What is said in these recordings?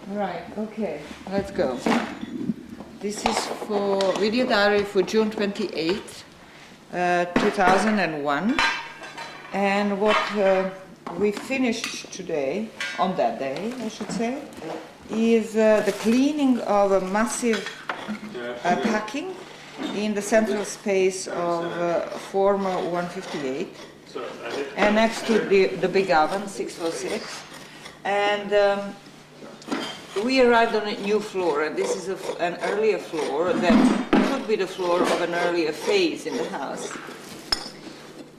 Right, okay, let's go. This is for video diary for June 28th, 2001. And what we finished today, on that day, I should say, is the cleaning of a massive packing in the central space of former 158, and next to the big oven, 606. And we arrived on a new floor, and this is an earlier floor that could be the floor of an earlier phase in the house.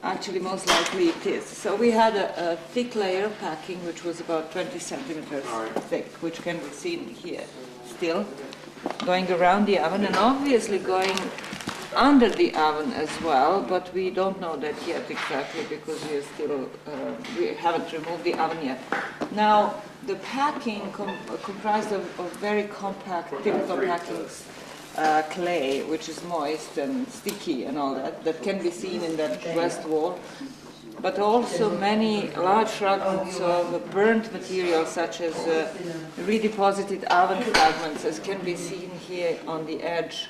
Actually, most likely it is. So we had a thick layer of packing, which was about 20 centimeters thick, which can be seen here still, going around the oven, and obviously going under the oven as well, but we don't know that yet exactly because we are still, we haven't removed the oven yet. Now, the packing comprised of very compact, typical packings, clay, which is moist and sticky and all that, that can be seen in that west wall, but also many large fragments of burnt material, such as redeposited oven fragments, as can be seen here on the edge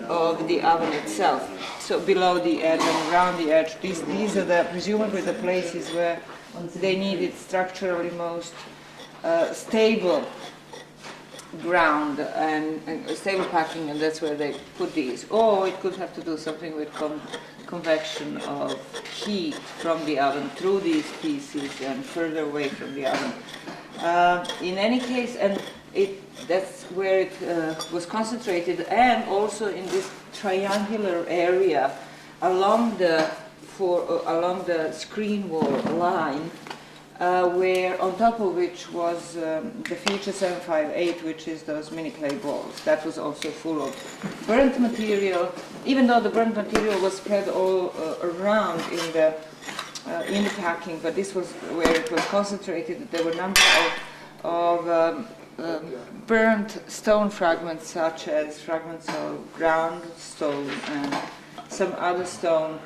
of the oven itself. So below the edge and around the edge, these are presumably the places where they needed structurally most stable ground and stable packing, and that's where they put these. Or it could have to do something with convection of heat from the oven through these pieces and further away from the oven. In any case, and that's where it was concentrated, and also in this triangular area along the screen wall line, where on top of which was the feature 758, which is those mini clay balls. That was also full of burnt material, even though the burnt material was spread all around in the packing, but this was where it was concentrated. There were a number of burnt stone fragments, such as fragments of ground stone and some other stone,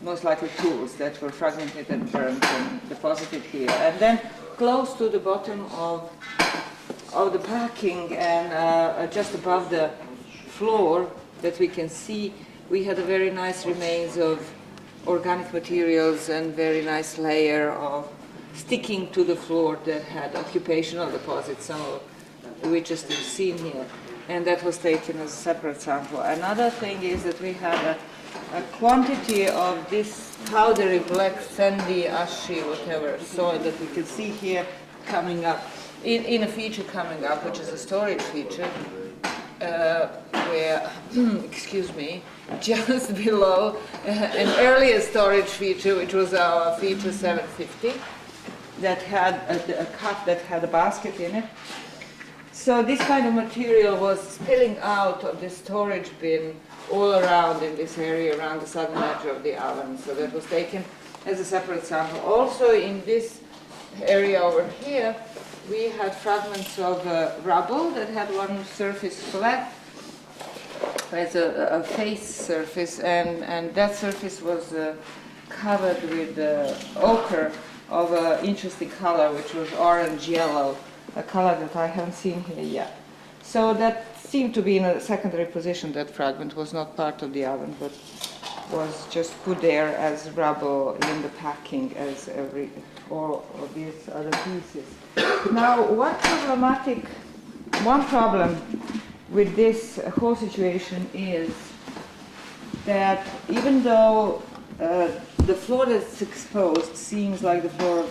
most likely tools that were fragmented and burnt and deposited here. And then close to the bottom of the packing and just above the floor that we can see, we had a very nice remains of organic materials and very nice layer of sticking to the floor that had occupational deposits, some of which is still seen here. And that was taken as a separate sample. Another thing is that we had a quantity of this powdery black sandy ashy whatever soil that we can see here coming up in a feature coming up, which is a storage feature, where excuse me, just below an earlier storage feature, which was our feature 750, that had a cup that had a basket in it. So this kind of material was spilling out of the storage bin all around in this area around the southern edge of the oven. So that was taken as a separate sample. Also in this area over here, we had fragments of rubble that had one surface flat as a face surface, and that surface was covered with ochre of an interesting color, which was orange-yellow, a color that I haven't seen here yet. So that seemed to be in a secondary position. That fragment was not part of the oven, but was just put there as rubble in the packing as all of these other pieces. Now, one problem with this whole situation is that even though the floor that's exposed seems like the floor of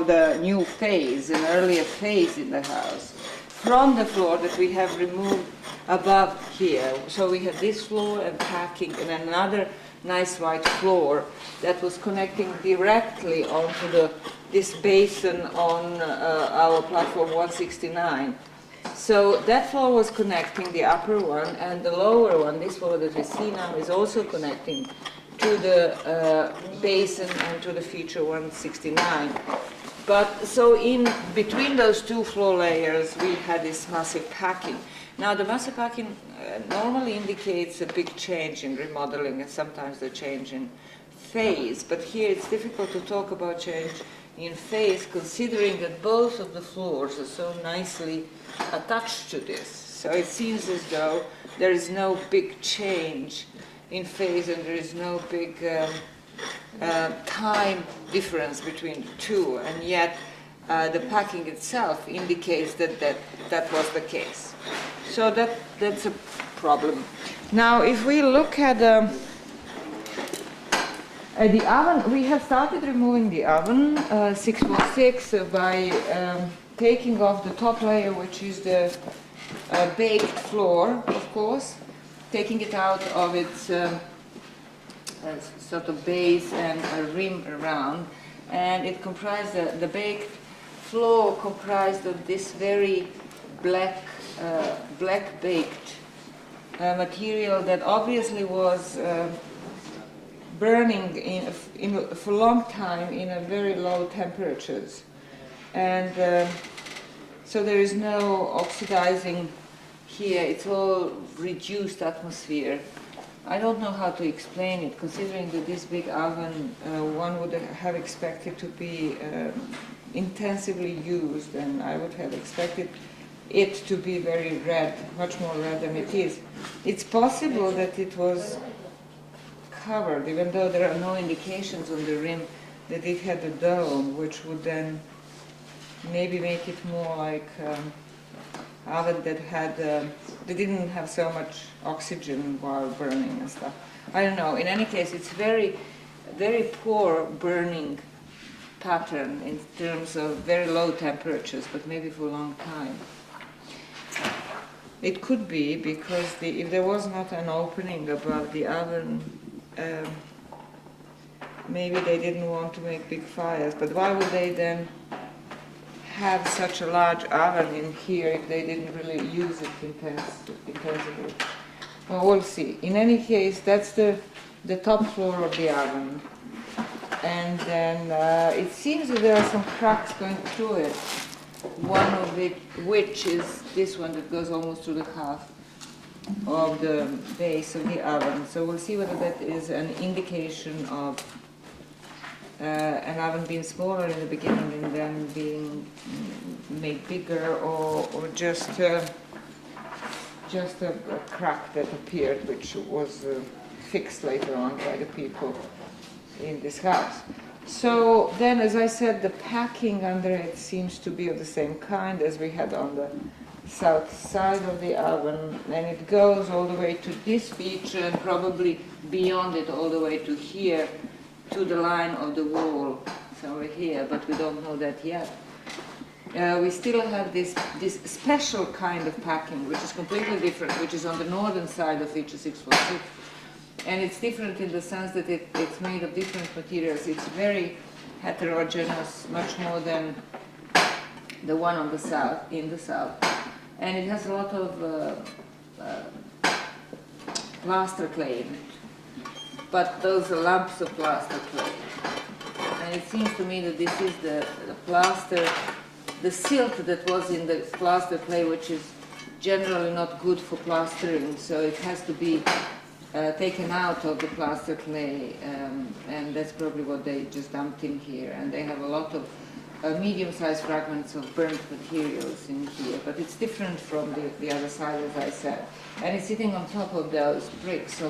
the new phase, an earlier phase in the house, from the floor that we have removed above here. So we had this floor and packing and another nice white floor that was connecting directly onto this basin on our platform 169. So that floor was connecting the upper one, and the lower one, this floor that we see now, is also connecting to the basin and to the feature 169. But so in between those two floor layers, we had this massive packing. Now the massive packing normally indicates a big change in remodeling and sometimes a change in phase, but here it's difficult to talk about change in phase considering that both of the floors are so nicely attached to this. So it seems as though there is no big change in phase and there is no big time difference between the two, and yet the packing itself indicates that was the case. So that's a problem. Now if we look at the oven, we have started removing the oven 616 by taking off the top layer, which is the baked floor, of course, taking it out of its sort of base and a rim around, and it comprised the baked floor comprised of this very black baked material that obviously was burning for a long time in a very low temperatures, and so there is no oxidizing here. It's all reduced atmosphere. I don't know how to explain it, considering that this big oven one would have expected to be intensively used, and I would have expected it to be very red, much more red than it is. It's possible that it was covered, even though there are no indications on the rim that it had a dome, which would then maybe make it more like oven that had that didn't have so much oxygen while burning and stuff. I don't know. In any case, it's very poor burning pattern in terms of very low temperatures, but maybe for a long time. It could be because if there was not an opening above the oven, maybe they didn't want to make big fires. But why would they then have such a large oven in here if they didn't really use it intensively? Well, we'll see. In any case, that's the top floor of the oven. And then it seems that there are some cracks going through it. One of it, which is this one that goes almost to the half of the base of the oven. So we'll see whether that is an indication of an oven being smaller in the beginning and then being made bigger, or just a crack that appeared, which was fixed later on by the people in this house. So then, as I said, the packing under it seems to be of the same kind as we had on the south side of the oven, and it goes all the way to this feature and probably beyond it all the way to here, to the line of the wall somewhere here, but we don't know that yet. We still have this special kind of packing, which is completely different, which is on the northern side of feature 646. And it's different in the sense that it's made of different materials. It's very heterogeneous, much more than the one on the south, in the south. And it has a lot of plaster clay in it. But those are lumps of plaster clay. And it seems to me that this is the plaster, the silt that was in the plaster clay, which is generally not good for plastering, so it has to be taken out of the plaster clay, and that's probably what they just dumped in here. And they have a lot of medium-sized fragments of burnt materials in here, but it's different from the other side, as I said. And it's sitting on top of those bricks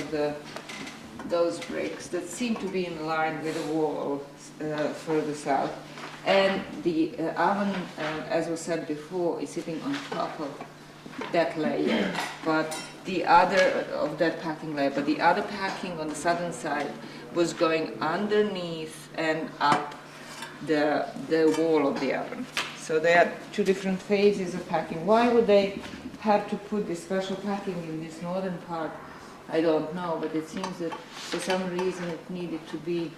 those bricks that seem to be in line with the wall further south. And the oven, as was said before, is sitting on top of that layer, but the other of that packing layer, but the other packing on the southern side was going underneath and up the wall of the oven. So there are two different phases of packing. Why would they have to put this special packing in this northern part? I don't know, but it seems that for some reason it needed to be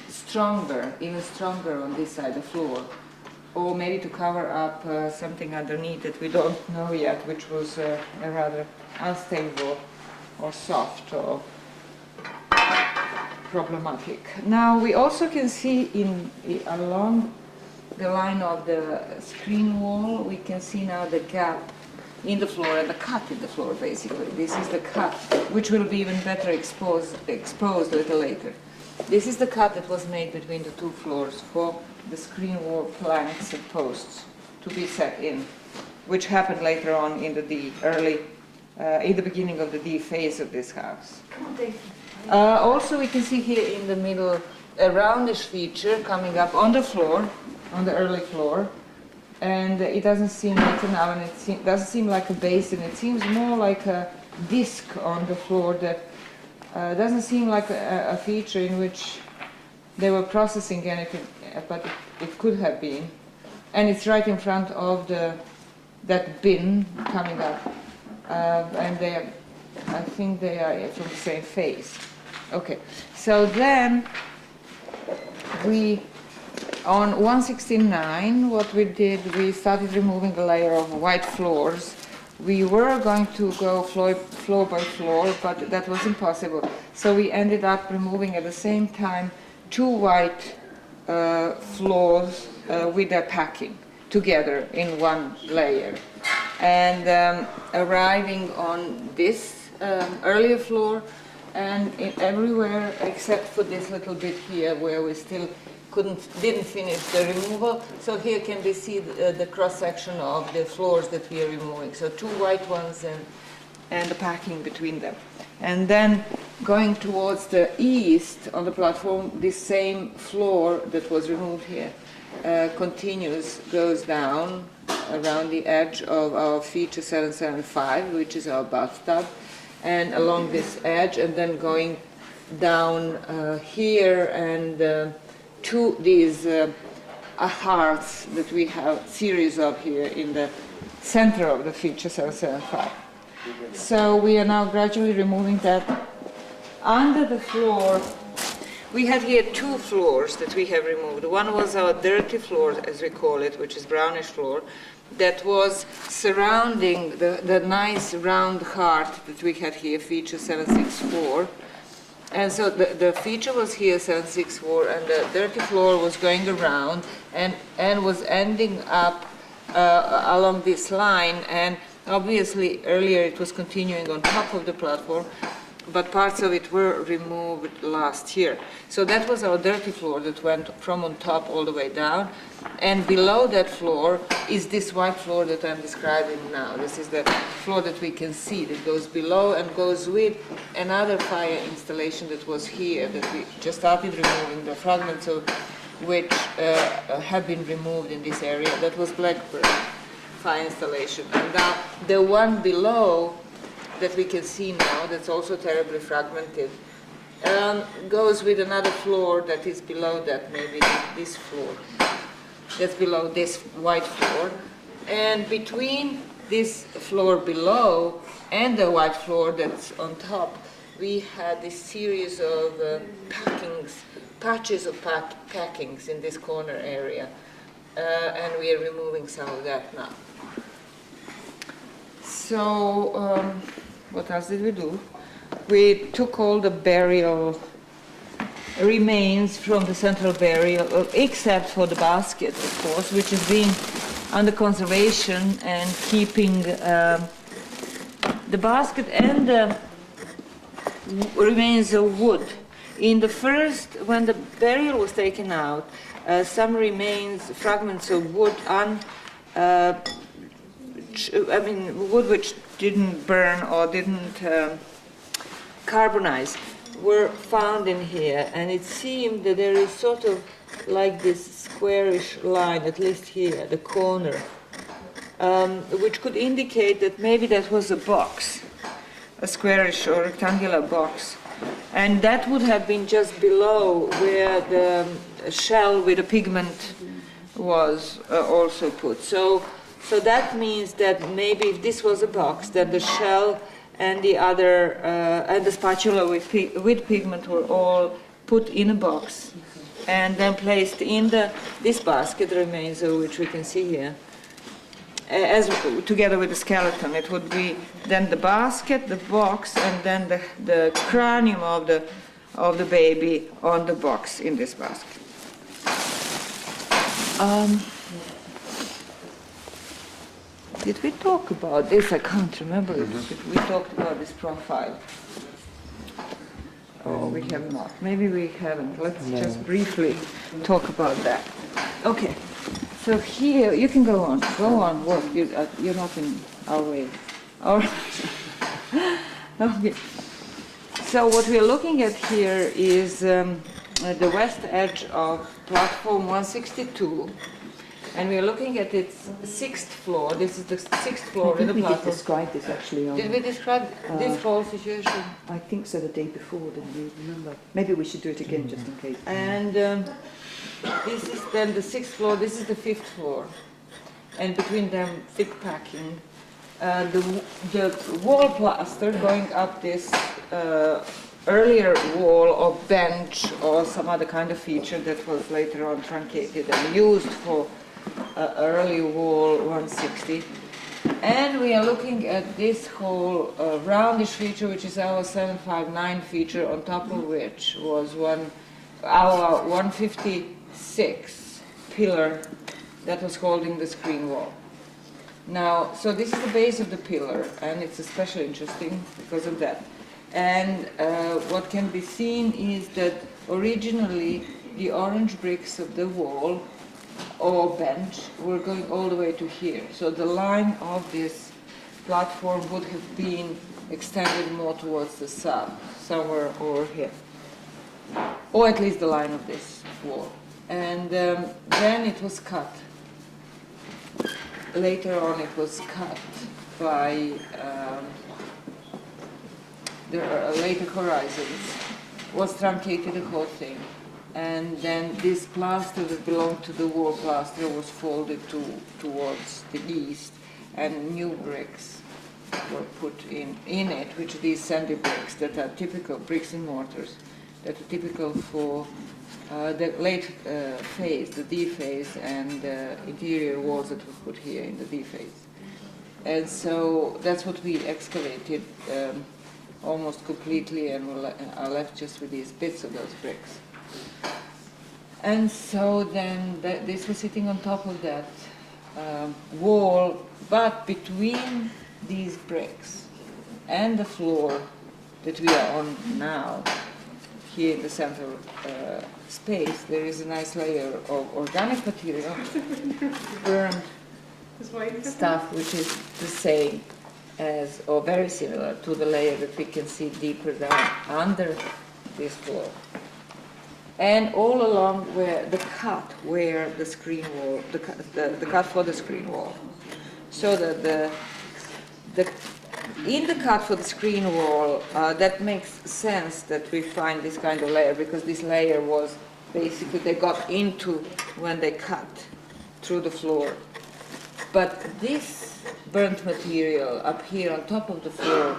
stronger, even stronger on this side, the floor. Or maybe to cover up something underneath that we don't know yet, which was a rather unstable or soft or problematic. Now we also can see along the line of the screen wall, we can see now the gap in the floor and the cut in the floor, basically. This is the cut, which will be even better exposed a little later. This is the cut that was made between the two floors for the screen wall planks and posts to be set in, which happened later on in the in the beginning of the D phase of this house. Also, we can see here in the middle a roundish feature coming up on the floor, on the early floor, and it doesn't seem like an oven, it doesn't seem like a basin, it seems more like a disc on the floor that doesn't seem like a feature in which they were processing anything, but it could have been. And it's right in front of that bin coming up, and I think they are from the same phase. Okay, so then on 169, what we did, we started removing a layer of white floors. We were going to go floor by floor, but that was impossible. So we ended up removing at the same time 2 white floors with their packing together in one layer. And arriving on this earlier floor, and everywhere except for this little bit here where we still didn't finish the removal. So here can be see the cross section of the floors that we are removing. So 2 white ones and the packing between them. And then going towards the east on the platform, this same floor that was removed here goes down around the edge of our feature 775, which is our bathtub, and along this edge, and then going down here and to these hearths that we have series of here in the center of the feature 775. So we are now gradually removing that. Under the floor, we had here 2 floors that we have removed. One was our dirty floor, as we call it, which is brownish floor, that was surrounding the nice round heart that we had here, feature 764. And so the feature was here, 764, and the dirty floor was going around and was ending up along this line. And obviously, earlier it was continuing on top of the platform, but parts of it were removed last year. So that was our dirty floor that went from on top all the way down. And below that floor is this white floor that I'm describing now. This is the floor that we can see that goes below and goes with another fire installation that was here, that we just started removing the fragments of which have been removed in this area. That was Blackbird fire installation. And now the one below that we can see now, that's also terribly fragmented, goes with another floor that is below that, maybe this floor. That's below this white floor. And between this floor below and the white floor that's on top, we had this series of patches of packings in this corner area. And we are removing some of that now. So, what else did we do? We took all the burial remains from the central burial, except for the basket, of course, which is being under conservation and keeping the basket and the remains of wood. In the first, when the burial was taken out, some remains, fragments of wood, wood which didn't burn or didn't carbonize, were found in here, and it seemed that there is sort of like this squarish line, at least here, the corner, which could indicate that maybe that was a box, a squarish or rectangular box, and that would have been just below where the shell with the pigment was also put. So that means that maybe if this was a box, that the shell and the other and the spatula with pigment were all put in a box and then placed in this basket, the remains of which we can see here, as together with the skeleton. It would be then the basket, the box, and then the cranium of the baby on the box in this basket. Did we talk about this? I can't remember if we talked about this profile. Oh, we have not. Maybe we haven't. Let's just briefly talk about that. Okay. So here, you can go on. Go on, work. You're not in our way. All right. Okay. So what we're looking at here is the west edge of platform 162. And we are looking at its 6th floor. This is the 6th floor in the platform. We did describe this actually. Did we describe this whole situation? I think so, the day before, didn't we remember? Maybe we should do it again just in case. And this is then the 6th floor, this is the 5th floor. And between them, thick packing. The wall plaster going up this earlier wall or bench or some other kind of feature that was later on truncated and used for early wall 160. And we are looking at this whole roundish feature, which is our 759 feature, on top of which was our 156 pillar that was holding the screen wall. Now, so this is the base of the pillar, and it's especially interesting because of that. And what can be seen is that originally the orange bricks of the wall or bench were going all the way to here. So the line of this platform would have been extended more towards the south, somewhere over here. Or at least the line of this wall. And then it was cut. Later on it was cut by the later horizons, was truncated the whole thing. And then this plaster that belonged to the wall plaster was folded towards the east, and new bricks were put in it, which are these sandy bricks that are typical, bricks and mortars, that are typical for the late phase, the D phase, and interior walls that were put here in the D phase. And so that's what we excavated almost completely, and are left just with these bits of those bricks. And so then this was sitting on top of that wall, but between these bricks and the floor that we are on now, here in the center space, there is a nice layer of organic material, burned stuff, which is the same as, or very similar to the layer that we can see deeper down under this floor. And all along where the screen wall, the cut for the screen wall. So that in the cut for the screen wall, that makes sense that we find this kind of layer, because this layer was basically, they got into when they cut through the floor. But this burnt material up here on top of the floor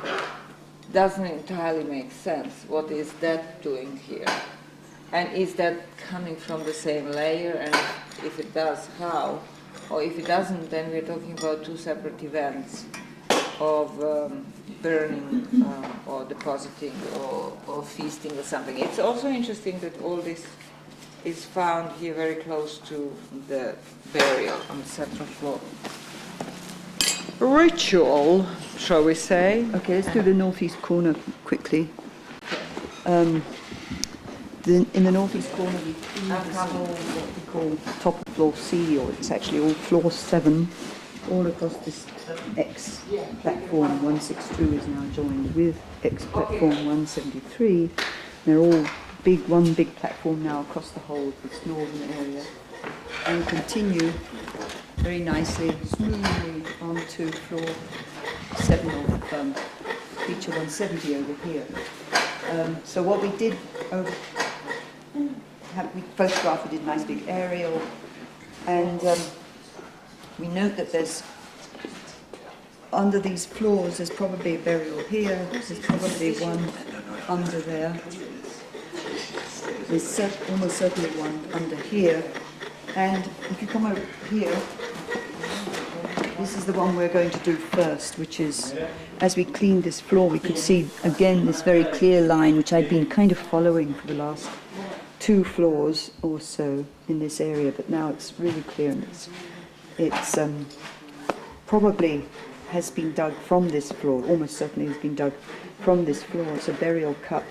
doesn't entirely make sense. What is that doing here? And is that coming from the same layer? And if it does, how? Or if it doesn't, then we're talking about two separate events of burning or depositing or feasting or something. It's also interesting that all this is found here very close to the burial on the central floor. Ritual, shall we say? Okay, let's do the northeast corner quickly. In the northeast corner, we have what we call top floor C, or it's actually all floor 7, all across this X platform 162 is now joined with X platform 173. They're all one big platform now across the whole of this northern area, and continue very nicely, smoothly onto floor 7 of feature 170 over here. So what we did we photographed, we did a nice big aerial, and we note that there's, under these floors, there's probably a burial here, there's probably one under there, there's almost certainly one under here, and if you come over here, this is the one we're going to do first, which is, as we cleaned this floor, we could see again this very clear line, which I'd been kind of following for the last 2 floors or so in this area, but now it's really clear, and it's probably has been dug from this floor, almost certainly has been dug from this floor. It's a burial cup,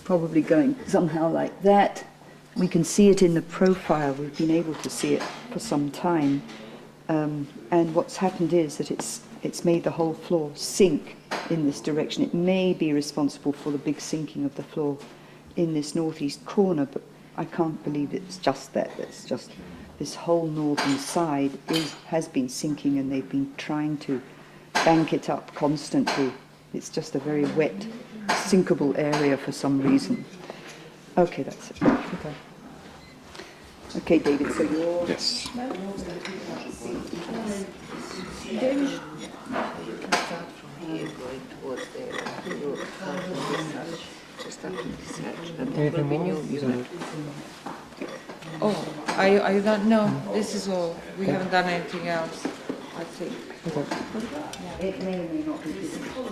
probably going somehow like that. We can see it in the profile. We've been able to see it for some time. And what's happened is that it's made the whole floor sink in this direction. It may be responsible for the big sinking of the floor in this northeast corner, but I can't believe it's just that. It's just this whole northern side has been sinking, and they've been trying to bank it up constantly. It's just a very wet, sinkable area for some reason. Okay, that's it. Okay. Okay, David, so you're... Yes. David, Anything more? oh, are you done? No, this is all. We haven't done anything else, I think. It may or may not be visible.